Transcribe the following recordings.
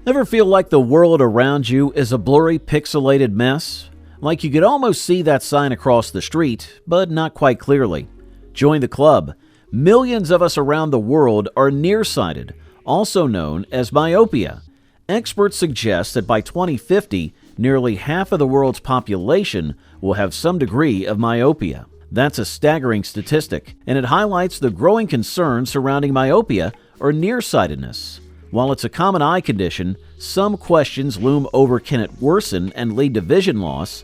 Ever feel like the world around you is a blurry, pixelated mess? Like you could almost see that sign across the street, but not quite clearly. Join the club. Millions of us around the world are nearsighted, also known as myopia. Experts suggest that by 2050, nearly half of the world's population will have some degree of myopia. That's a staggering statistic, and it highlights the growing concern surrounding myopia or nearsightedness. While it's a common eye condition, some questions loom over: can it worsen and lead to vision loss?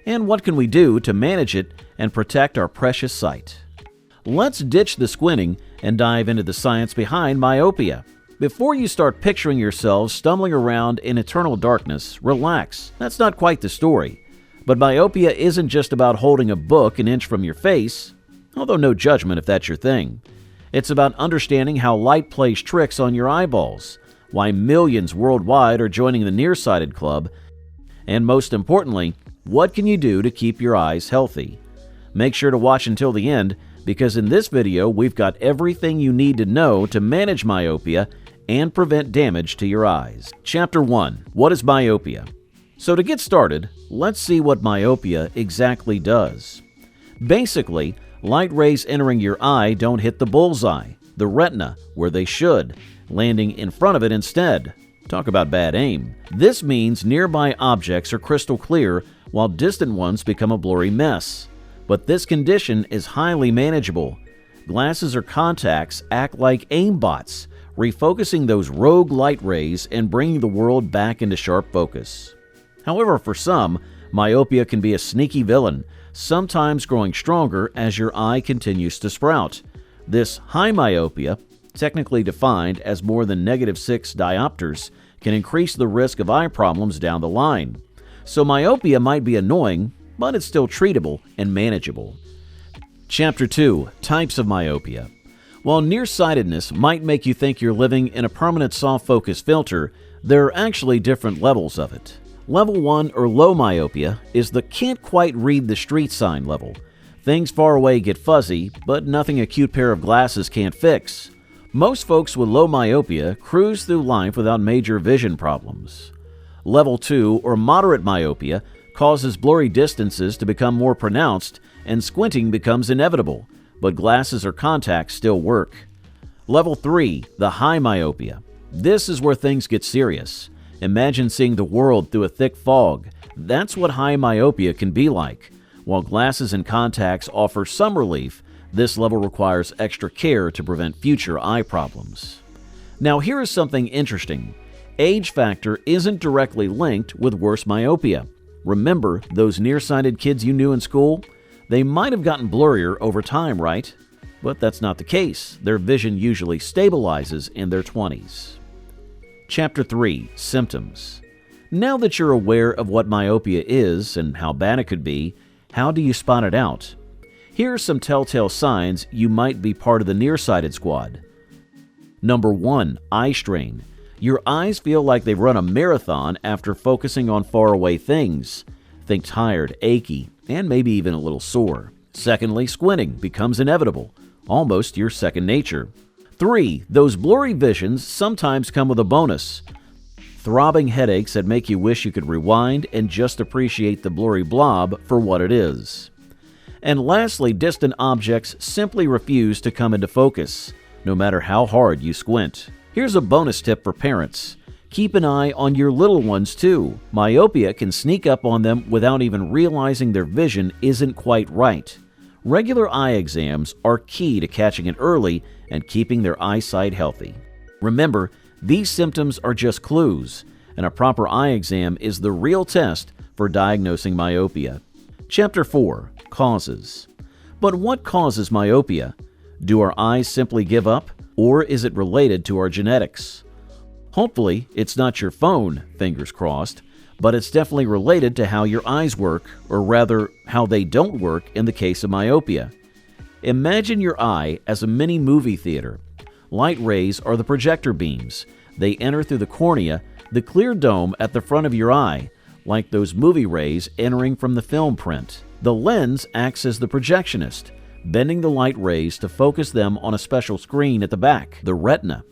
And what can we do to manage it and protect our precious sight? Let's ditch the squinting and dive into the science behind myopia. Before you start picturing yourselves stumbling around in eternal darkness, relax. That's not quite the story. But myopia isn't just about holding a book an inch from your face, although no judgment if that's your thing. It's about understanding how light plays tricks on your eyeballs, why millions worldwide are joining the nearsighted club, and most importantly, what can you do to keep your eyes healthy? Make sure to watch until the end, because in this video we've got everything you need to know to manage myopia and prevent damage to your eyes. Chapter 1. What is myopia? So to get started, let's see what myopia exactly does. Basically, light rays entering your eye don't hit the bullseye, the retina, where they should, landing in front of it instead. Talk about bad aim. This means nearby objects are crystal clear while distant ones become a blurry mess. But this condition is highly manageable. Glasses or contacts act like aimbots, refocusing those rogue light rays and bringing the world back into sharp focus. However, for some, myopia can be a sneaky villain, sometimes growing stronger as your eye continues to sprout. This high myopia, technically defined as more than -6 diopters, can increase the risk of eye problems down the line. So myopia might be annoying, but it's still treatable and manageable. Chapter 2. Types of myopia. While nearsightedness might make you think you're living in a permanent soft focus filter, there are actually different levels of it. Level 1 or low myopia is the can't quite read the street sign level. Things far away get fuzzy, but nothing a cute pair of glasses can't fix. Most folks with low myopia cruise through life without major vision problems. Level 2 or moderate myopia causes blurry distances to become more pronounced and squinting becomes inevitable, but glasses or contacts still work. Level 3, the high myopia. This is where things get serious. Imagine seeing the world through a thick fog. That's what high myopia can be like. While glasses and contacts offer some relief, this level requires extra care to prevent future eye problems. Now here is something interesting. Age factor isn't directly linked with worse myopia. Remember those nearsighted kids you knew in school? They might have gotten blurrier over time, right? But that's not the case. Their vision usually stabilizes in their 20s. Chapter 3. Symptoms. Now that you're aware of what myopia is and how bad it could be, how do you spot it out? Here are some telltale signs you might be part of the nearsighted squad. Number 1. Eye strain. Your eyes feel like they've run a marathon after focusing on faraway things. Think tired, achy, and maybe even a little sore. Secondly, squinting becomes inevitable, almost your second nature. 3. Those blurry visions sometimes come with a bonus. Throbbing headaches that make you wish you could rewind and just appreciate the blurry blob for what it is. And lastly, distant objects simply refuse to come into focus, no matter how hard you squint. Here's a bonus tip for parents. Keep an eye on your little ones too. Myopia can sneak up on them without even realizing their vision isn't quite right. Regular eye exams are key to catching it early and keeping their eyesight healthy. Remember, these symptoms are just clues, and a proper eye exam is the real test for diagnosing myopia. Chapter 4. Causes. But what causes myopia? Do our eyes simply give up, or is it related to our genetics? Hopefully, it's not your phone, fingers crossed, but it's definitely related to how your eyes work, or rather, how they don't work in the case of myopia. Imagine your eye as a mini movie theater. Light rays are the projector beams. They enter through the cornea, the clear dome at the front of your eye, like those movie rays entering from the film print. The lens acts as the projectionist, bending the light rays to focus them on a special screen at the back, the retina.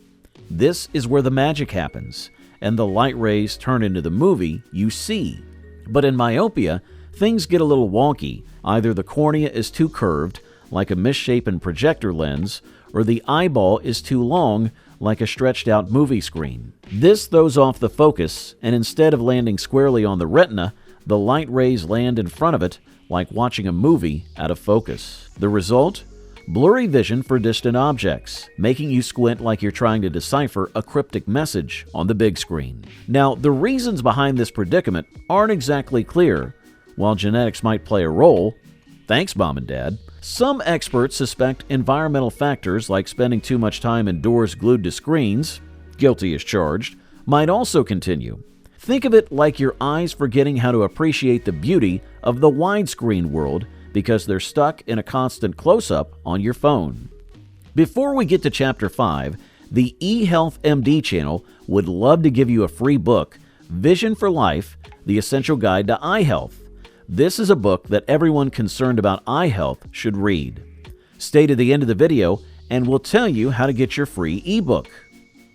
This is where the magic happens. and the light rays turn into the movie you see. But in myopia, things get a little wonky. Either the cornea is too curved, like a misshapen projector lens, or the eyeball is too long, like a stretched-out movie screen. This throws off the focus, and instead of landing squarely on the retina, the light rays land in front of it, like watching a movie out of focus. The result? Blurry vision for distant objects, making you squint like you're trying to decipher a cryptic message on the big screen. Now, the reasons behind this predicament aren't exactly clear. While genetics might play a role, thanks, Mom and Dad, some experts suspect environmental factors like spending too much time indoors glued to screens, guilty as charged, might also continue. Think of it like your eyes forgetting how to appreciate the beauty of the widescreen world because they're stuck in a constant close-up on your phone. Before we get to Chapter 5, the eHealth MD channel would love to give you a free book, Vision for Life, The Essential Guide to Eye Health. This is a book that everyone concerned about eye health should read. Stay to the end of the video and we'll tell you how to get your free ebook.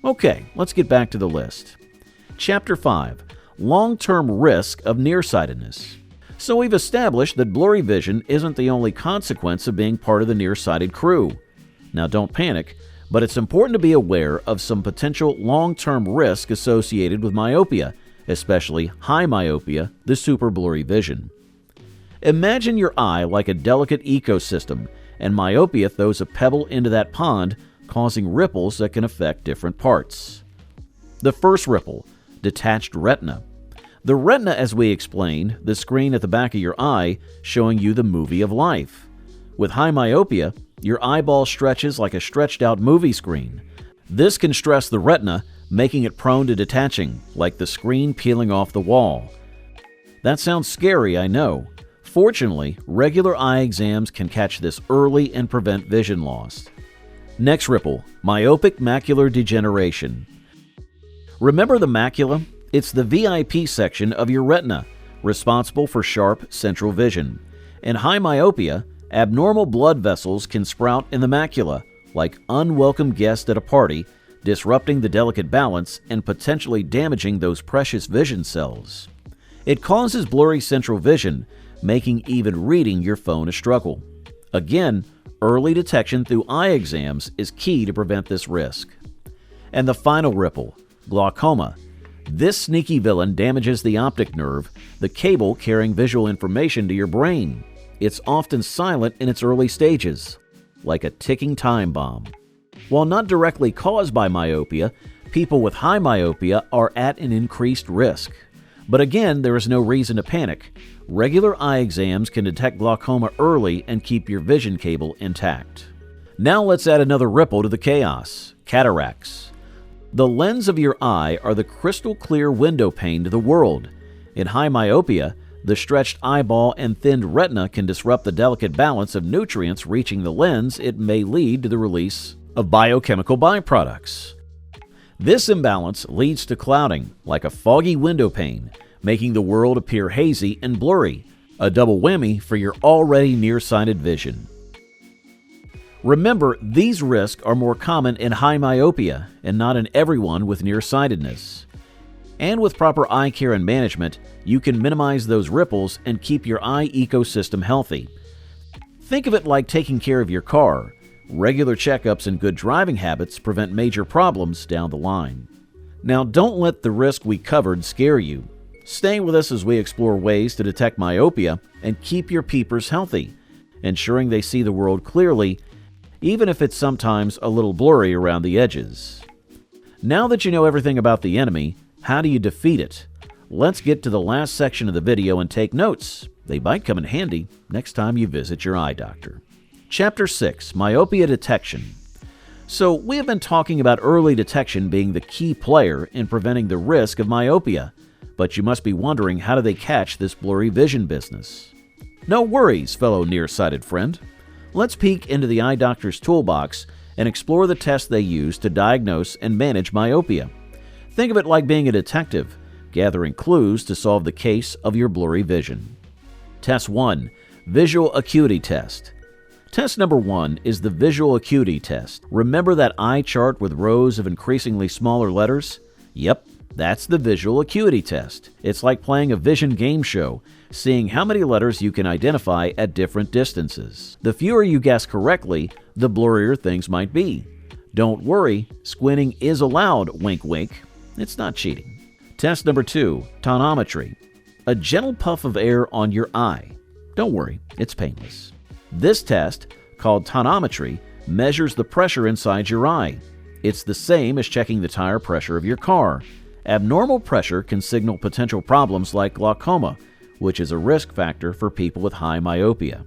Okay, let's get back to the list. Chapter 5, Long-Term Risk of Nearsightedness. So we've established that blurry vision isn't the only consequence of being part of the nearsighted crew. Now don't panic, but it's important to be aware of some potential long-term risk associated with myopia, especially high myopia, the super blurry vision. Imagine your eye like a delicate ecosystem, and myopia throws a pebble into that pond, causing ripples that can affect different parts. The first ripple, detached retina. The retina, as we explained, the screen at the back of your eye showing you the movie of life. With high myopia, your eyeball stretches like a stretched-out movie screen. This can stress the retina, making it prone to detaching, like the screen peeling off the wall. That sounds scary, I know. Fortunately, regular eye exams can catch this early and prevent vision loss. Next ripple, myopic macular degeneration. Remember the macula? It's the VIP section of your retina, responsible for sharp central vision. In high myopia, abnormal blood vessels can sprout in the macula, like unwelcome guests at a party, disrupting the delicate balance and potentially damaging those precious vision cells. It causes blurry central vision, making even reading your phone a struggle. Again, early detection through eye exams is key to prevent this risk. And the final ripple, glaucoma. This sneaky villain damages the optic nerve, the cable carrying visual information to your brain. It's often silent in its early stages, like a ticking time bomb. While not directly caused by myopia, people with high myopia are at an increased risk. But again, there is no reason to panic. Regular eye exams can detect glaucoma early and keep your vision cable intact. Now let's add another ripple to the chaos, cataracts. The lens of your eye are the crystal clear window pane to the world. In high myopia, the stretched eyeball and thinned retina can disrupt the delicate balance of nutrients reaching the lens. It may lead to the release of biochemical byproducts. This imbalance leads to clouding, like a foggy window pane, making the world appear hazy and blurry, a double whammy for your already nearsighted vision. Remember, these risks are more common in high myopia and not in everyone with nearsightedness. And with proper eye care and management, you can minimize those ripples and keep your eye ecosystem healthy. Think of it like taking care of your car. Regular checkups and good driving habits prevent major problems down the line. Now, don't let the risk we covered scare you. Stay with us as we explore ways to detect myopia and keep your peepers healthy, ensuring they see the world clearly, even if it's sometimes a little blurry around the edges. Now that you know everything about the enemy, how do you defeat it? Let's get to the last section of the video and take notes. They might come in handy next time you visit your eye doctor. Chapter 6, Myopia Detection. So we have been talking about early detection being the key player in preventing the risk of myopia, but you must be wondering, how do they catch this blurry vision business? No worries, fellow nearsighted friend. Let's peek into the eye doctor's toolbox and explore the tests they use to diagnose and manage myopia. Think of it like being a detective, gathering clues to solve the case of your blurry vision. Test 1, Visual Acuity Test. Test number 1 is the visual acuity test. Remember that eye chart with rows of increasingly smaller letters? Yep, That's the visual acuity test. It's like playing a vision game show, seeing how many letters you can identify at different distances. The fewer you guess correctly, the blurrier things might be. Don't worry, squinting is allowed, wink wink. It's not cheating. Test number 2, tonometry. A gentle puff of air on your eye. Don't worry, it's painless. This test, called tonometry, measures the pressure inside your eye. It's the same as checking the tire pressure of your car. Abnormal pressure can signal potential problems like glaucoma, which is a risk factor for people with high myopia.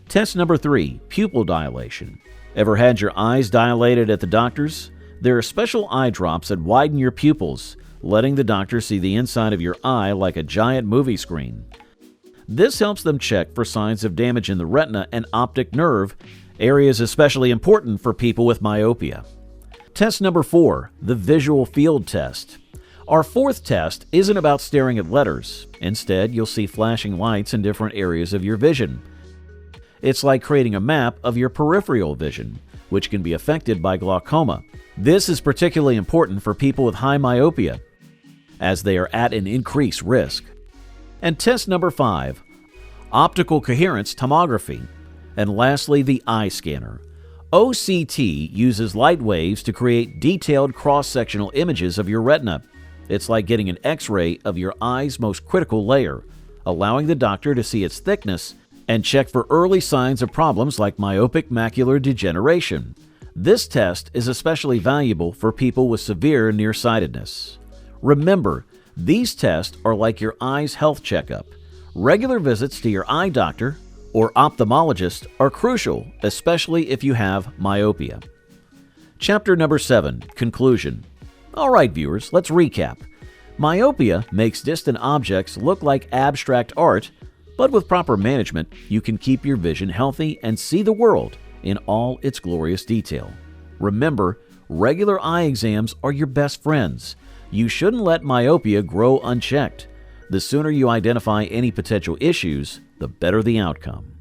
Test number 3, pupil dilation. Ever had your eyes dilated at the doctor's? There are special eye drops that widen your pupils, letting the doctor see the inside of your eye like a giant movie screen. This helps them check for signs of damage in the retina and optic nerve, areas especially important for people with myopia. Test number 4, the visual field test. Our fourth test isn't about staring at letters. Instead, you'll see flashing lights in different areas of your vision. It's like creating a map of your peripheral vision, which can be affected by glaucoma. This is particularly important for people with high myopia, as they are at an increased risk. And test number 5, optical coherence tomography. And lastly, the eye scanner. OCT uses light waves to create detailed cross-sectional images of your retina. It's like getting an X-ray of your eye's most critical layer, allowing the doctor to see its thickness and check for early signs of problems like myopic macular degeneration. This test is especially valuable for people with severe nearsightedness. Remember, these tests are like your eye's health checkup. Regular visits to your eye doctor or ophthalmologist are crucial, especially if you have myopia. Chapter number 7, Conclusion. Alright viewers, let's recap. Myopia makes distant objects look like abstract art, but with proper management, you can keep your vision healthy and see the world in all its glorious detail. Remember, regular eye exams are your best friends. You shouldn't let myopia grow unchecked. The sooner you identify any potential issues, the better the outcome.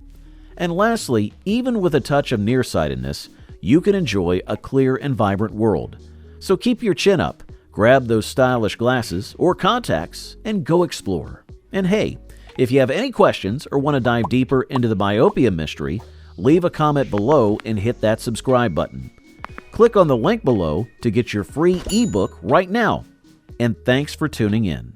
And lastly, even with a touch of nearsightedness, you can enjoy a clear and vibrant world. So keep your chin up, grab those stylish glasses or contacts, and go explore. And hey, if you have any questions or want to dive deeper into the myopia mystery, leave a comment below and hit that subscribe button. Click on the link below to get your free ebook right now. And thanks for tuning in.